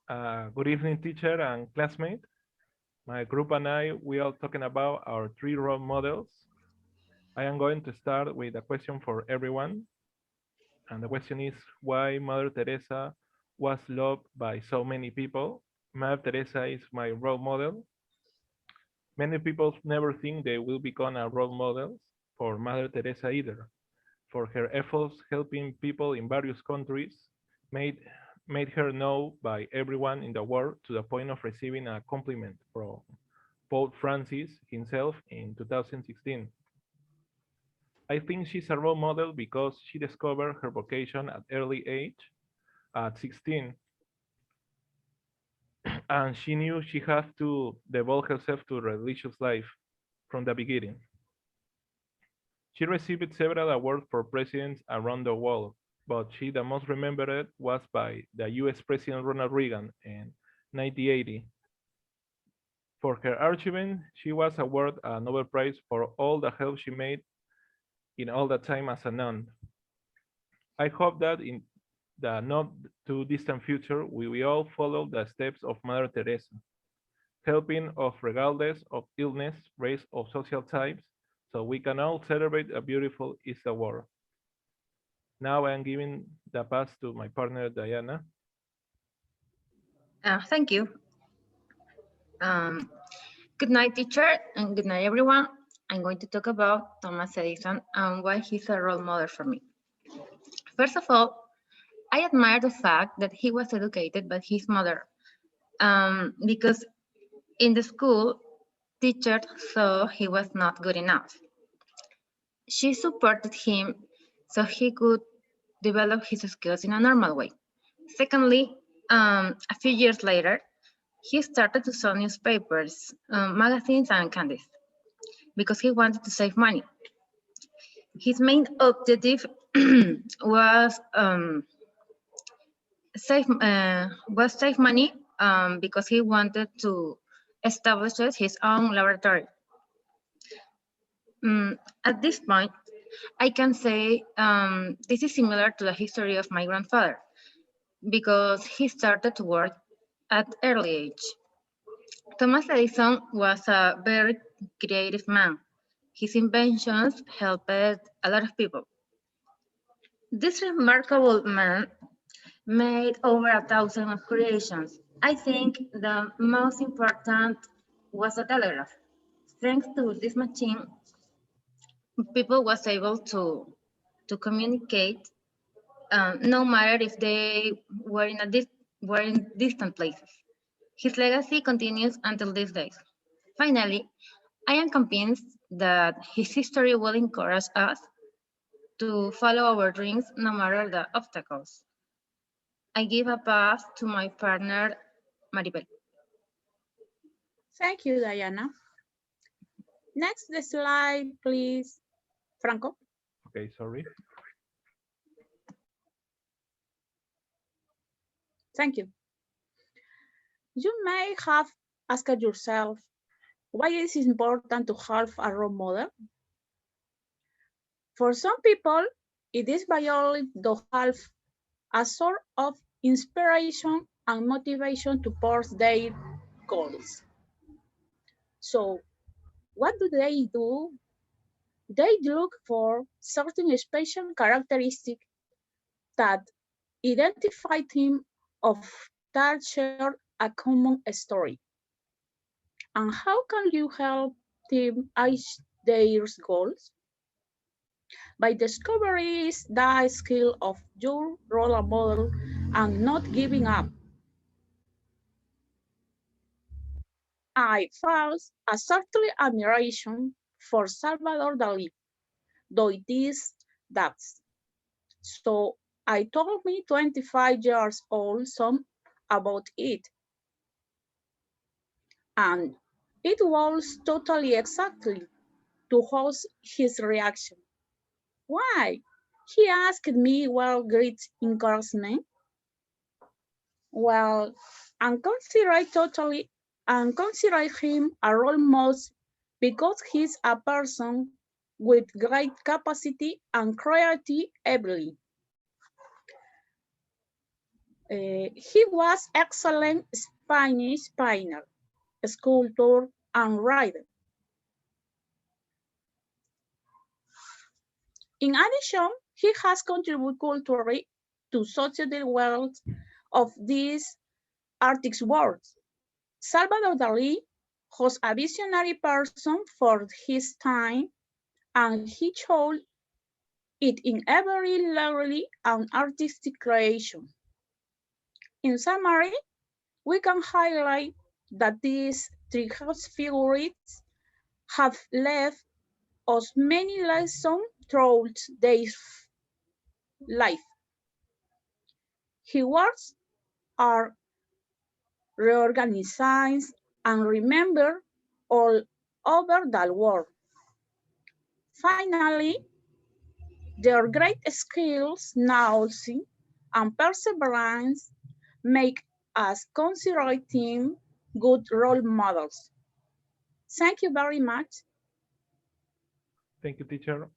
Good evening, teacher and classmate. My group and I, we are talking about our three role models. I am going to start with a question for everyone. And the question is why Mother Teresa was loved by so many people. Mother Teresa is my role model. Many people never think they will become a role model for Mother Teresa either. For her efforts helping people in various countries made made her known by everyone in the world to the point of receiving a compliment from Pope Francis himself in 2016. I think she's a role model because she discovered her vocation at early age, at 16, and she knew she had to devote herself to religious life from the beginning. She received several awards for presidents around the world, but she the most remembered was by the US President Ronald Reagan in 1980. For her achievement, she was awarded a Nobel Prize for all the help she made in all the time as a nun. I hope that in the not too distant future, we will all follow the steps of Mother Teresa, helping of regardless of illness, race, or social types, so we can all celebrate a beautiful Easter world. Now I am giving the pass to my partner Diana. Thank you. Um, Good night, teacher, and good night, everyone. I'm going to talk about Thomas Edison and why he's a role model for me. First of all, I admire the fact that he was educated by his mother, because in the school, teachers saw he was not good enough. She supported him so he could develop his skills in a normal way. Secondly, a few years later, he started to sell newspapers, magazines, and candies because he wanted to save money. His main objective was save money because he wanted to establish his own laboratory. At this point, I can say this is similar to the history of my grandfather because he started to work at early age. Thomas Edison was a very creative man. His inventions helped a lot of people. This remarkable man made over 1,000 of creations. I think the most important was the telegraph. Thanks to this machine, people was able to communicate, no matter if they were in distant places. His legacy continues until these days. Finally, I am convinced that his history will encourage us to follow our dreams no matter the obstacles. I give a pass to my partner, Maribel. Thank you, Diana. Next slide, please. Franco. Okay, sorry. Thank you. You may have asked yourself, why is it important to have a role model? For some people, it is valuable to have a sort of inspiration and motivation to pursue their goals. So, what do? They look for certain special characteristics that identify them of that share a common story. And how can you help them achieve their goals? By discovering the skill of your role model and not giving up. I felt a certain admiration for Salvador Dali, though it is that. So I told me 25 years old son about it. And it was totally exactly to host his reaction. Why? He asked me with great encouragement. Well, and consider him a role model because he's a person with great capacity and creative ability. He was excellent Spanish painter, sculptor, and writer. In addition, he has contributed culturally to society world of these artist works. Salvador Dali was a visionary person for his time, and he showed it in every literary and artistic creation. In summary, we can highlight that these three figures have left us many lessons throughout their life. His works are reorganized and remembered all over the world. Finally, their great skills, knowledge, and perseverance make us consider them good role models. Thank you very much. Thank you, teacher.